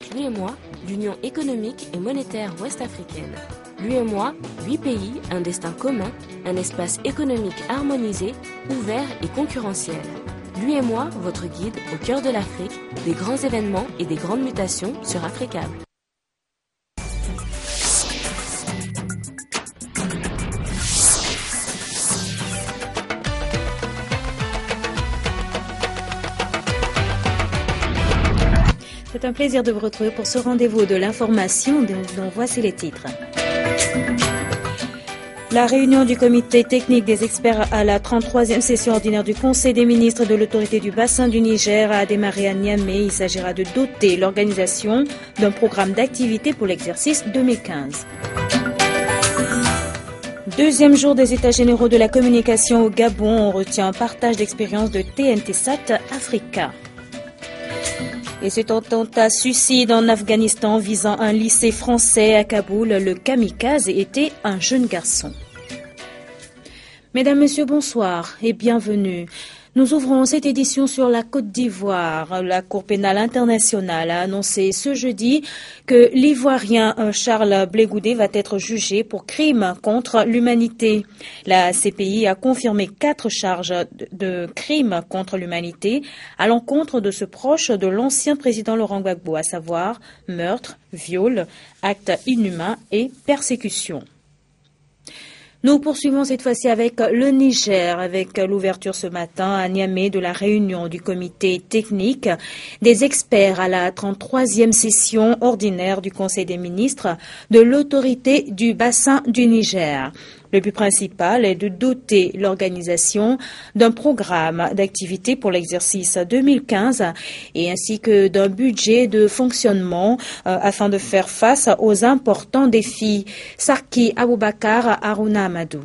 L'UEMOA, l'Union économique et monétaire ouest-africaine. L'UEMOA, 8 pays, un destin commun, un espace économique harmonisé, ouvert et concurrentiel. L'UEMOA, votre guide au cœur de l'Afrique, des grands événements et des grandes mutations sur Africable. C'est un plaisir de vous retrouver pour ce rendez-vous de l'information dont voici les titres. La réunion du comité technique des experts à la 33e session ordinaire du Conseil des ministres de l'autorité du bassin du Niger a démarré à Niamey. Il s'agira de doter l'organisation d'un programme d'activité pour l'exercice 2015. Deuxième jour des États généraux de la communication au Gabon, on retient un partage d'expériences de TNT-SAT Africa. Et cet attentat suicide en Afghanistan visant un lycée français à Kaboul, le kamikaze était un jeune garçon. Mesdames, Messieurs, bonsoir et bienvenue. Nous ouvrons cette édition sur la Côte d'Ivoire. La Cour pénale internationale a annoncé ce jeudi que l'Ivoirien Charles Blé Goudé va être jugé pour crime contre l'humanité. La CPI a confirmé 4 charges de crimes contre l'humanité à l'encontre de ce proche de l'ancien président Laurent Gbagbo, à savoir meurtre, viol, acte inhumain et persécution. Nous poursuivons cette fois-ci avec le Niger, avec l'ouverture ce matin à Niamey de la réunion du comité technique des experts à la 33e session ordinaire du Conseil des ministres de l'autorité du bassin du Niger. Le but principal est de doter l'organisation d'un programme d'activité pour l'exercice 2015 et ainsi que d'un budget de fonctionnement afin de faire face aux importants défis. Sarki Aboubakar, Aruna Amadou.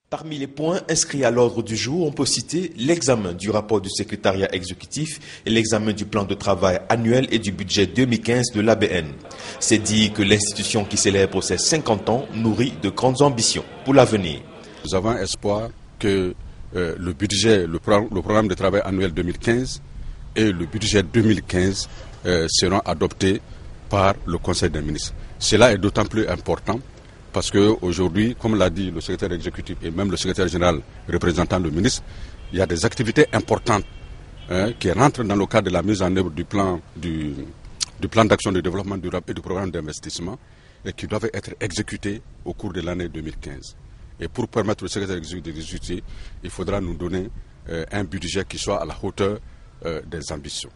Parmi les points inscrits à l'ordre du jour, on peut citer l'examen du rapport du secrétariat exécutif et l'examen du plan de travail annuel et du budget 2015 de l'ABN. C'est dire que l'institution qui célèbre ses 50 ans nourrit de grandes ambitions pour l'avenir. Nous avons espoir que le budget, le programme de travail annuel 2015 et le budget 2015 seront adoptés par le Conseil des ministres. Cela est d'autant plus important parce qu'aujourd'hui, comme l'a dit le secrétaire exécutif et même le secrétaire général représentant le ministre, il y a des activités importantes qui rentrent dans le cadre de la mise en œuvre du plan d'action de développement durable et du programme d'investissement et qui doivent être exécutées au cours de l'année 2015. Et pour permettre au secrétaire exécutif d'exécuter, il faudra nous donner un budget qui soit à la hauteur des ambitions.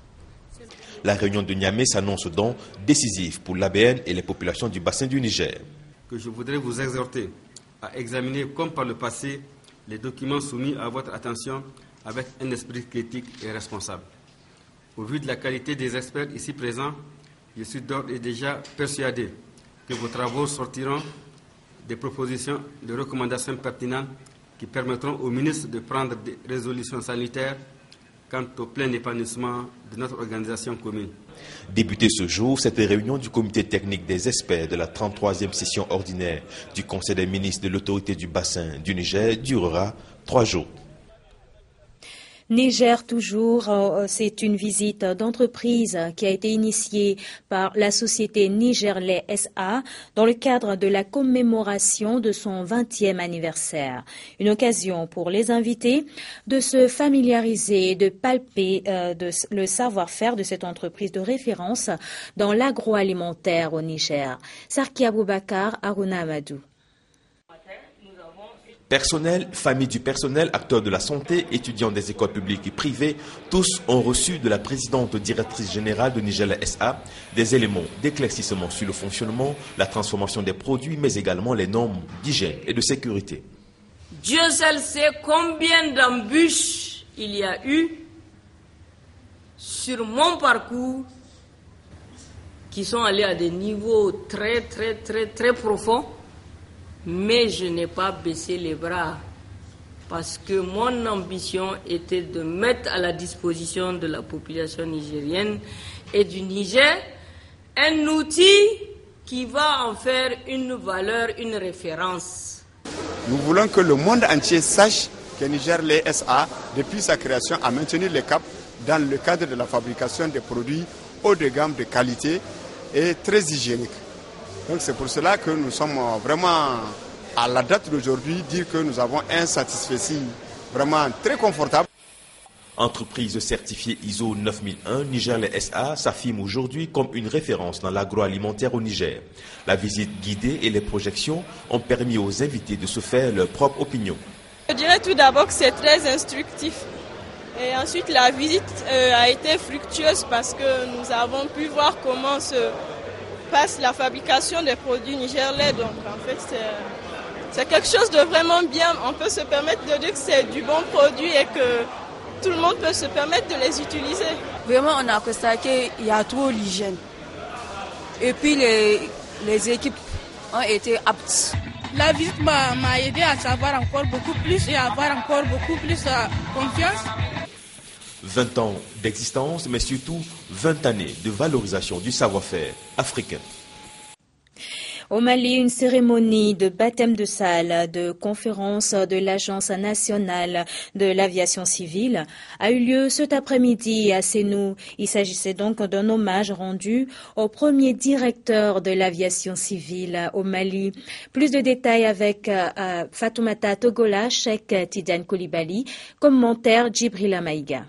La réunion de Niamey s'annonce donc décisive pour l'ABN et les populations du bassin du Niger. Que je voudrais vous exhorter à examiner, comme par le passé, les documents soumis à votre attention avec un esprit critique et responsable. Au vu de la qualité des experts ici présents, je suis d'ores et déjà persuadé que vos travaux sortiront des propositions, de recommandations pertinentes qui permettront au ministre de prendre des résolutions sanitaires quant au plein épanouissement de notre organisation commune. Débutée ce jour, cette réunion du comité technique des experts de la 33e session ordinaire du Conseil des ministres de l'autorité du bassin du Niger durera 3 jours. Niger toujours, c'est une visite d'entreprise qui a été initiée par la société Nigerlais SA dans le cadre de la commémoration de son 20e anniversaire. Une occasion pour les invités de se familiariser et de palper le savoir-faire de cette entreprise de référence dans l'agroalimentaire au Niger. Sarki Aboubakar, Aruna Amadou. Personnel, famille du personnel, acteurs de la santé, étudiants des écoles publiques et privées, tous ont reçu de la présidente directrice générale de Nigerlais SA des éléments d'éclaircissement sur le fonctionnement, la transformation des produits, mais également les normes d'hygiène et de sécurité. Dieu seul sait combien d'embûches il y a eu sur mon parcours qui sont allés à des niveaux très profonds. Mais je n'ai pas baissé les bras parce que mon ambition était de mettre à la disposition de la population nigérienne et du Niger un outil qui va en faire une valeur, une référence. Nous voulons que le monde entier sache que Nigerlais SA, depuis sa création, a maintenu le cap dans le cadre de la fabrication des produits haut de gamme, de qualité et très hygiéniques. Donc c'est pour cela que nous sommes vraiment, à la date d'aujourd'hui, dire que nous avons un satisfecit vraiment très confortable. Entreprise certifiée ISO 9001, Nigerlait SA s'affirme aujourd'hui comme une référence dans l'agroalimentaire au Niger. La visite guidée et les projections ont permis aux invités de se faire leur propre opinion. Je dirais tout d'abord que c'est très instructif. Et ensuite, la visite a été fructueuse parce que nous avons pu voir comment se passe la fabrication des produits Nigerlait. Donc en fait, c'est quelque chose de vraiment bien. On peut se permettre de dire que c'est du bon produit et que tout le monde peut se permettre de les utiliser. Vraiment, on a constaté qu'il y a trop l'hygiène. Et puis, les équipes ont été aptes. La visite m'a aidé à savoir encore beaucoup plus et à avoir encore beaucoup plus confiance. 20 ans d'existence, mais surtout 20 années de valorisation du savoir-faire africain. Au Mali, une cérémonie de baptême de salle de conférence de l'Agence nationale de l'aviation civile a eu lieu cet après-midi à Sénou. Il s'agissait donc d'un hommage rendu au premier directeur de l'aviation civile au Mali. Plus de détails avec Fatoumata Togola, Cheikh Tidiane Koulibaly, commentaire Djibrila Maïga.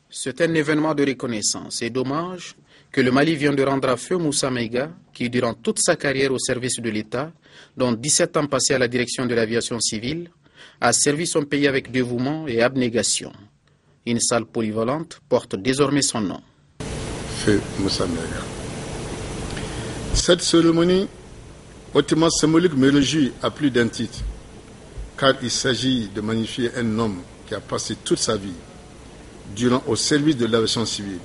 C'est un événement de reconnaissance et d'hommage que le Mali vient de rendre à feu Moussa Maïga, qui durant toute sa carrière au service de l'État, dont 17 ans passés à la direction de l'aviation civile, a servi son pays avec dévouement et abnégation. Une salle polyvalente porte désormais son nom. Feu Moussa Maïga. Cette cérémonie hautement symbolique me réjouit à plus d'un titre, car il s'agit de magnifier un homme qui a passé toute sa vie durant au service de l'aviation civile.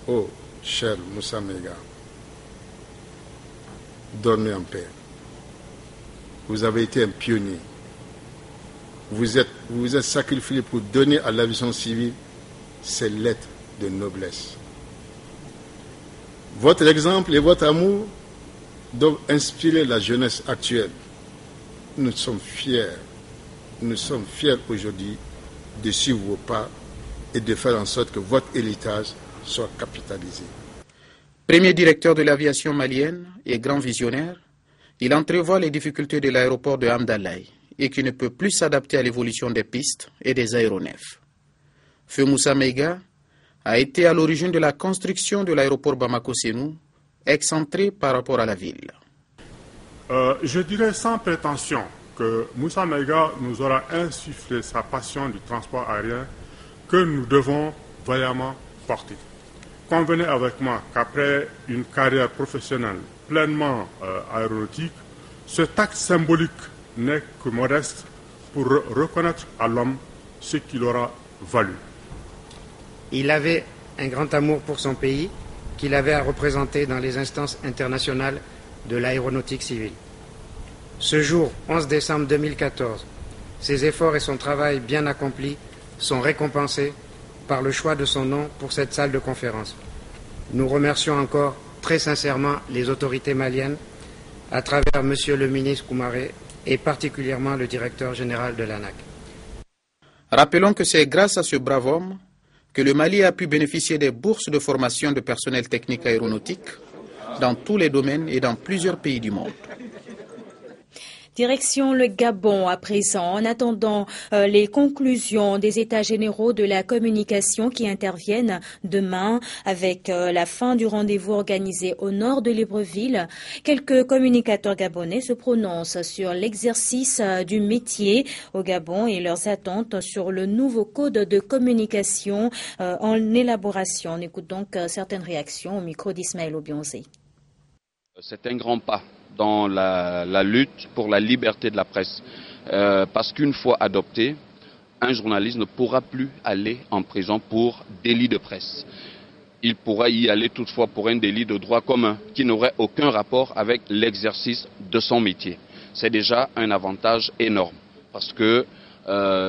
Oh, cher Moussa Maïga, dormez en paix. Vous avez été un pionnier. Vous vous êtes sacrifié pour donner à l'aviation civile ces lettres de noblesse. Votre exemple et votre amour doivent inspirer la jeunesse actuelle. Nous sommes fiers aujourd'hui de suivre vos pas et de faire en sorte que votre héritage soit capitalisé. Premier directeur de l'aviation malienne et grand visionnaire, il entrevoit les difficultés de l'aéroport de Hamdalaï et qui ne peut plus s'adapter à l'évolution des pistes et des aéronefs. Feu Moussa Maïga a été à l'origine de la construction de l'aéroport Bamako-Sénou, excentré par rapport à la ville. Je dirais sans prétention que Moussa Maïga nous aura insufflé sa passion du transport aérien que nous devons vaillamment porter. Convenez avec moi qu'après une carrière professionnelle pleinement aéronautique, cet acte symbolique n'est que modeste pour reconnaître à l'homme ce qu'il aura valu. Il avait un grand amour pour son pays qu'il avait à représenter dans les instances internationales de l'aéronautique civile. Ce jour, 11 décembre 2014, ses efforts et son travail bien accompli sont récompensés par le choix de son nom pour cette salle de conférence. Nous remercions encore très sincèrement les autorités maliennes à travers Monsieur le ministre Koumaré et particulièrement le directeur général de l'ANAC. Rappelons que c'est grâce à ce brave homme que le Mali a pu bénéficier des bourses de formation de personnel technique aéronautique dans tous les domaines et dans plusieurs pays du monde. Direction le Gabon à présent, en attendant les conclusions des États généraux de la communication qui interviennent demain avec la fin du rendez-vous organisé au nord de Libreville. Quelques communicateurs gabonais se prononcent sur l'exercice du métier au Gabon et leurs attentes sur le nouveau code de communication en élaboration. On écoute donc certaines réactions au micro d'Ismaël Obionzé. C'est un grand pas dans la lutte pour la liberté de la presse. Parce qu'une fois adopté, un journaliste ne pourra plus aller en prison pour délit de presse. Il pourra y aller toutefois pour un délit de droit commun qui n'aurait aucun rapport avec l'exercice de son métier. C'est déjà un avantage énorme parce que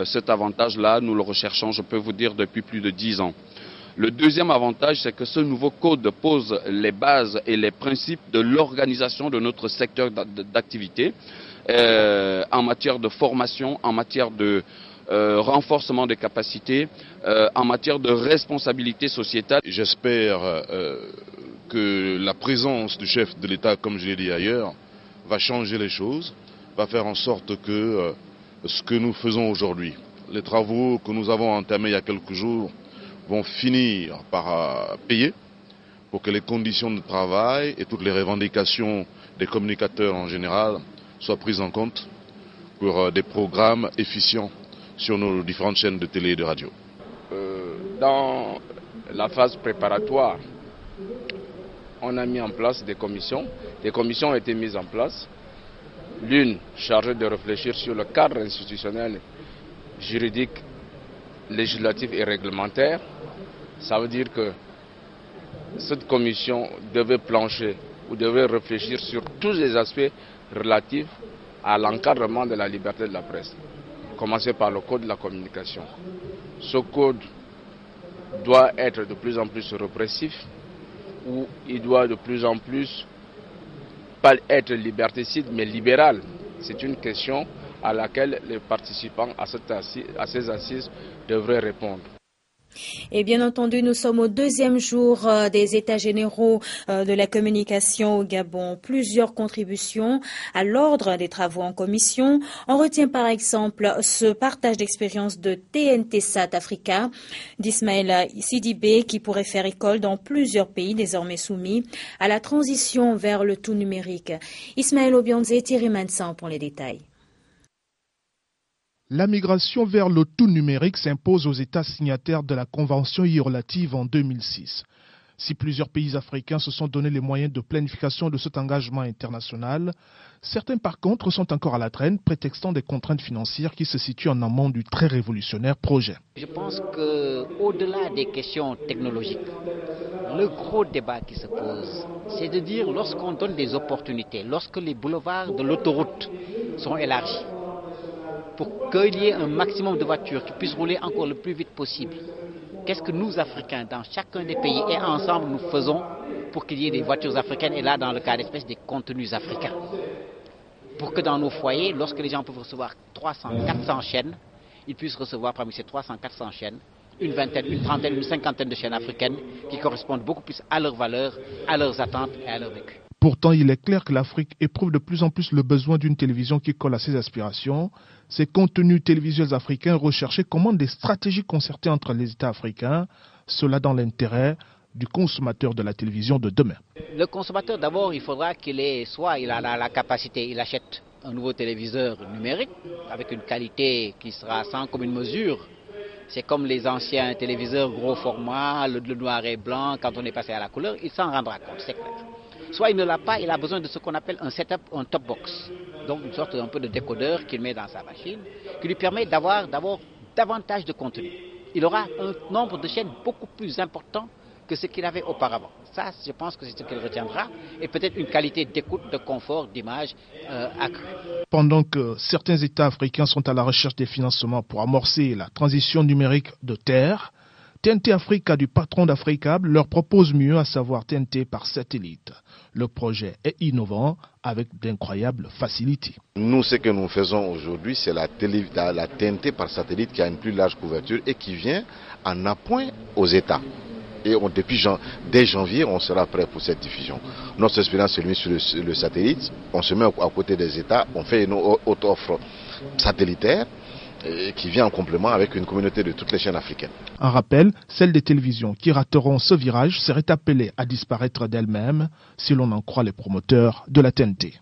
cet avantage-là, nous le recherchons, je peux vous dire, depuis plus de 10 ans. Le deuxième avantage, c'est que ce nouveau code pose les bases et les principes de l'organisation de notre secteur d'activité en matière de formation, en matière de renforcement des capacités en matière de responsabilité sociétale. J'espère que la présence du chef de l'État, comme je l'ai dit ailleurs, va changer les choses, va faire en sorte que ce que nous faisons aujourd'hui, les travaux que nous avons entamés il y a quelques jours, vont finir par payer pour que les conditions de travail et toutes les revendications des communicateurs en général soient prises en compte pour des programmes efficients sur nos différentes chaînes de télé et de radio. Dans la phase préparatoire, on a mis en place des commissions. Des commissions ont été mises en place. L'une chargée de réfléchir sur le cadre institutionnel, juridique, législatif et réglementaire. Ça veut dire que cette commission devait plancher ou devait réfléchir sur tous les aspects relatifs à l'encadrement de la liberté de la presse. Commencer par le code de la communication. Ce code doit être de plus en plus répressif, ou il doit de plus en plus pas être liberticide mais libéral. C'est une question à laquelle les participants à ces assises devraient répondre. Et bien entendu, nous sommes au deuxième jour des États généraux de la communication au Gabon. Plusieurs contributions à l'ordre des travaux en commission. On retient par exemple ce partage d'expérience de TNT Sat Africa d'Ismaël Sidibé qui pourrait faire école dans plusieurs pays désormais soumis à la transition vers le tout numérique. Ismaël Obianze et Thierry Mansan pour les détails. La migration vers le tout numérique s'impose aux États signataires de la Convention y relative en 2006. Si plusieurs pays africains se sont donné les moyens de planification de cet engagement international, certains par contre sont encore à la traîne, prétextant des contraintes financières qui se situent en amont du très révolutionnaire projet. Je pense qu'au-delà des questions technologiques, le gros débat qui se pose, c'est de dire lorsqu'on donne des opportunités, lorsque les boulevards de l'autoroute sont élargis, pour qu'il y ait un maximum de voitures qui puissent rouler encore le plus vite possible. Qu'est-ce que nous, Africains, dans chacun des pays et ensemble, nous faisons pour qu'il y ait des voitures africaines et là, dans le cas d'espèce, des contenus africains. Pour que dans nos foyers, lorsque les gens peuvent recevoir 300, 400 chaînes, ils puissent recevoir parmi ces 300, 400 chaînes, une vingtaine, une trentaine, une cinquantaine de chaînes africaines qui correspondent beaucoup plus à leurs valeurs, à leurs attentes et à leur vécu. Pourtant, il est clair que l'Afrique éprouve de plus en plus le besoin d'une télévision qui colle à ses aspirations. Ces contenus télévisuels africains recherchés commandent des stratégies concertées entre les États africains, cela dans l'intérêt du consommateur de la télévision de demain. Le consommateur, d'abord, il faudra qu'il ait, soit il a la capacité, il achète un nouveau téléviseur numérique avec une qualité qui sera sans commune mesure. C'est comme les anciens téléviseurs gros format, le noir et blanc, quand on est passé à la couleur, il s'en rendra compte, c'est clair. Soit il ne l'a pas, il a besoin de ce qu'on appelle un setup, un top box. Donc une sorte un peu de décodeur qu'il met dans sa machine, qui lui permet d'avoir davantage de contenu. Il aura un nombre de chaînes beaucoup plus important que ce qu'il avait auparavant. Ça, je pense que c'est ce qu'il retiendra. Et peut-être une qualité d'écoute, de confort, d'image accrue. Pendant que certains États africains sont à la recherche des financements pour amorcer la transition numérique de terre, TNT Africa du patron d'Africable leur propose mieux, à savoir TNT par satellite. Le projet est innovant avec d'incroyables facilités. Nous, ce que nous faisons aujourd'hui, c'est la TNT par satellite qui a une plus large couverture et qui vient en appoint aux États. Et dès janvier, on sera prêt pour cette diffusion. Notre expérience se limite sur le satellite. On se met à côté des États, on fait une autre offre satellitaire qui vient en complément avec une communauté de toutes les chaînes africaines. En rappel, celles des télévisions qui rateront ce virage seraient appelées à disparaître d'elles-mêmes, si l'on en croit les promoteurs de la TNT.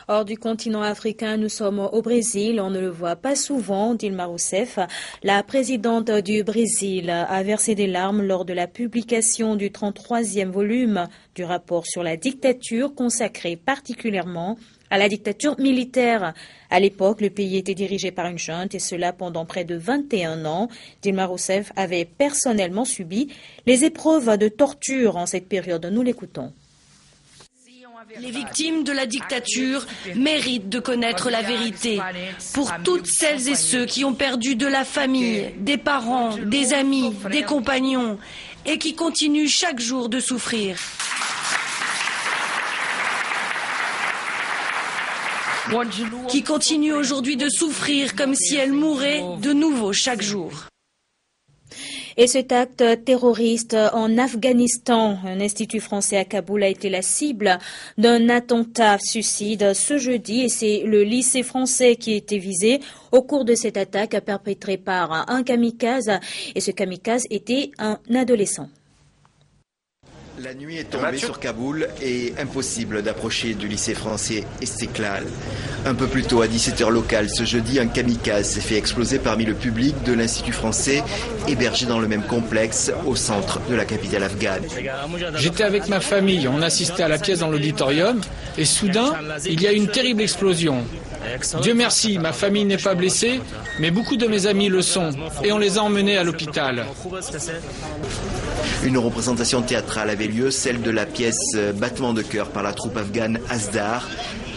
Hors du continent africain, nous sommes au Brésil. On ne le voit pas souvent, Dilma Rousseff. La présidente du Brésil a versé des larmes lors de la publication du 33e volume du rapport sur la dictature, consacré particulièrement à la dictature militaire. À l'époque, le pays était dirigé par une junte et cela pendant près de 21 ans. Dilma Rousseff avait personnellement subi les épreuves de torture en cette période. Nous l'écoutons. Les victimes de la dictature méritent de connaître la vérité. Pour toutes celles et ceux qui ont perdu de la famille, des parents, des amis, des compagnons et qui continuent chaque jour de souffrir. qui continue aujourd'hui de souffrir comme si elle mourait de nouveau chaque jour. Et cet acte terroriste en Afghanistan, un institut français à Kaboul a été la cible d'un attentat suicide ce jeudi et c'est le lycée français qui a été visé au cours de cette attaque perpétrée par un kamikaze et ce kamikaze était un adolescent. La nuit est tombée sur Kaboul et impossible d'approcher du lycée français Istiklal. Un peu plus tôt, à 17h locale, ce jeudi, un kamikaze s'est fait exploser parmi le public de l'Institut français, hébergé dans le même complexe au centre de la capitale afghane. J'étais avec ma famille, on assistait à la pièce dans l'auditorium et soudain, il y a eu une terrible explosion. Dieu merci, ma famille n'est pas blessée, mais beaucoup de mes amis le sont et on les a emmenés à l'hôpital. Une représentation théâtrale avait lieu, celle de la pièce Battement de cœur par la troupe afghane Asdar.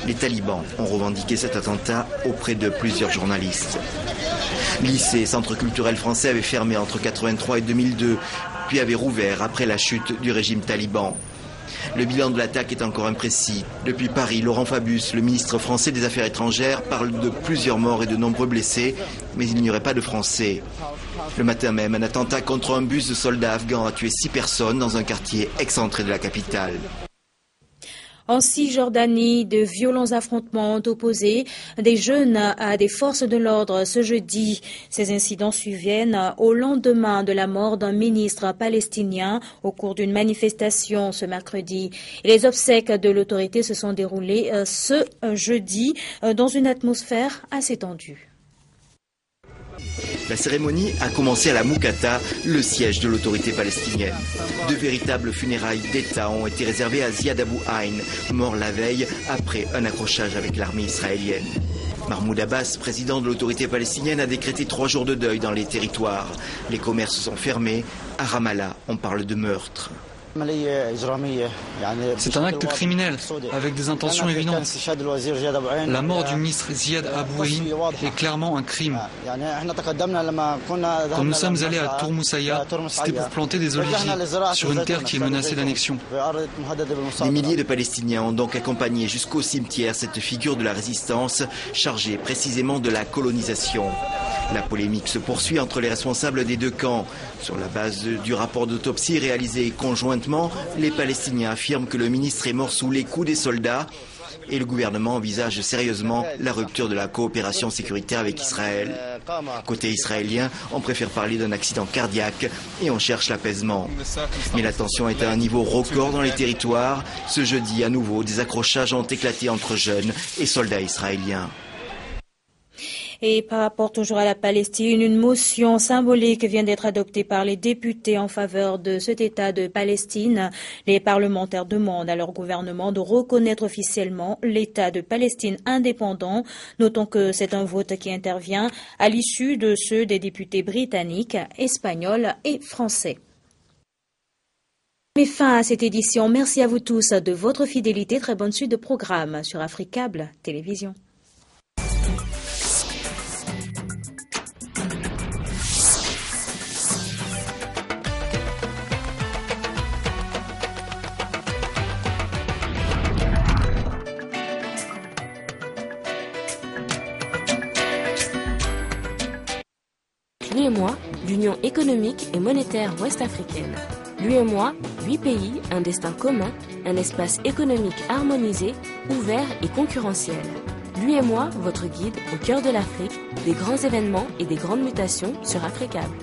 Les talibans ont revendiqué cet attentat auprès de plusieurs journalistes. Lycée et centre culturel français avait fermé entre 1983 et 2002, puis avait rouvert après la chute du régime taliban. Le bilan de l'attaque est encore imprécis. Depuis Paris, Laurent Fabius, le ministre français des Affaires étrangères, parle de plusieurs morts et de nombreux blessés, mais il n'y aurait pas de Français. Le matin même, un attentat contre un bus de soldats afghans a tué 6 personnes dans un quartier excentré de la capitale. En Cisjordanie, de violents affrontements ont opposé des jeunes à des forces de l'ordre ce jeudi. Ces incidents surviennent au lendemain de la mort d'un ministre palestinien au cours d'une manifestation ce mercredi. Et les obsèques de l'autorité se sont déroulées ce jeudi dans une atmosphère assez tendue. La cérémonie a commencé à la Moukata, le siège de l'autorité palestinienne. De véritables funérailles d'État ont été réservées à Ziad Abou Aïn, mort la veille après un accrochage avec l'armée israélienne. Mahmoud Abbas, président de l'autorité palestinienne, a décrété 3 jours de deuil dans les territoires. Les commerces sont fermés. À Ramallah, on parle de meurtre. C'est un acte criminel, avec des intentions évidentes. La mort du ministre Ziad Abou Aïn est clairement un crime. Quand nous sommes allés à Tourmoussaïa, c'était pour planter des oliviers sur une terre qui est menacée d'annexion. Des milliers de Palestiniens ont donc accompagné jusqu'au cimetière cette figure de la résistance chargée précisément de la colonisation. La polémique se poursuit entre les responsables des deux camps. Sur la base du rapport d'autopsie réalisé conjointement, les Palestiniens affirment que le ministre est mort sous les coups des soldats et le gouvernement envisage sérieusement la rupture de la coopération sécuritaire avec Israël. Côté israélien, on préfère parler d'un accident cardiaque et on cherche l'apaisement. Mais la tension est à un niveau record dans les territoires. Ce jeudi, à nouveau, des accrochages ont éclaté entre jeunes et soldats israéliens. Et par rapport toujours à la Palestine, une motion symbolique vient d'être adoptée par les députés en faveur de cet État de Palestine. Les parlementaires demandent à leur gouvernement de reconnaître officiellement l'État de Palestine indépendant. Notons que c'est un vote qui intervient à l'issue de ceux des députés britanniques, espagnols et français. Mais fin à cette édition. Merci à vous tous de votre fidélité. Très bonne suite de programmes sur Africable Télévision. L'UEMOA, l'Union économique et monétaire ouest-africaine. L'UEMOA, 8 pays, un destin commun, un espace économique harmonisé, ouvert et concurrentiel. L'UEMOA, votre guide au cœur de l'Afrique, des grands événements et des grandes mutations sur Africable.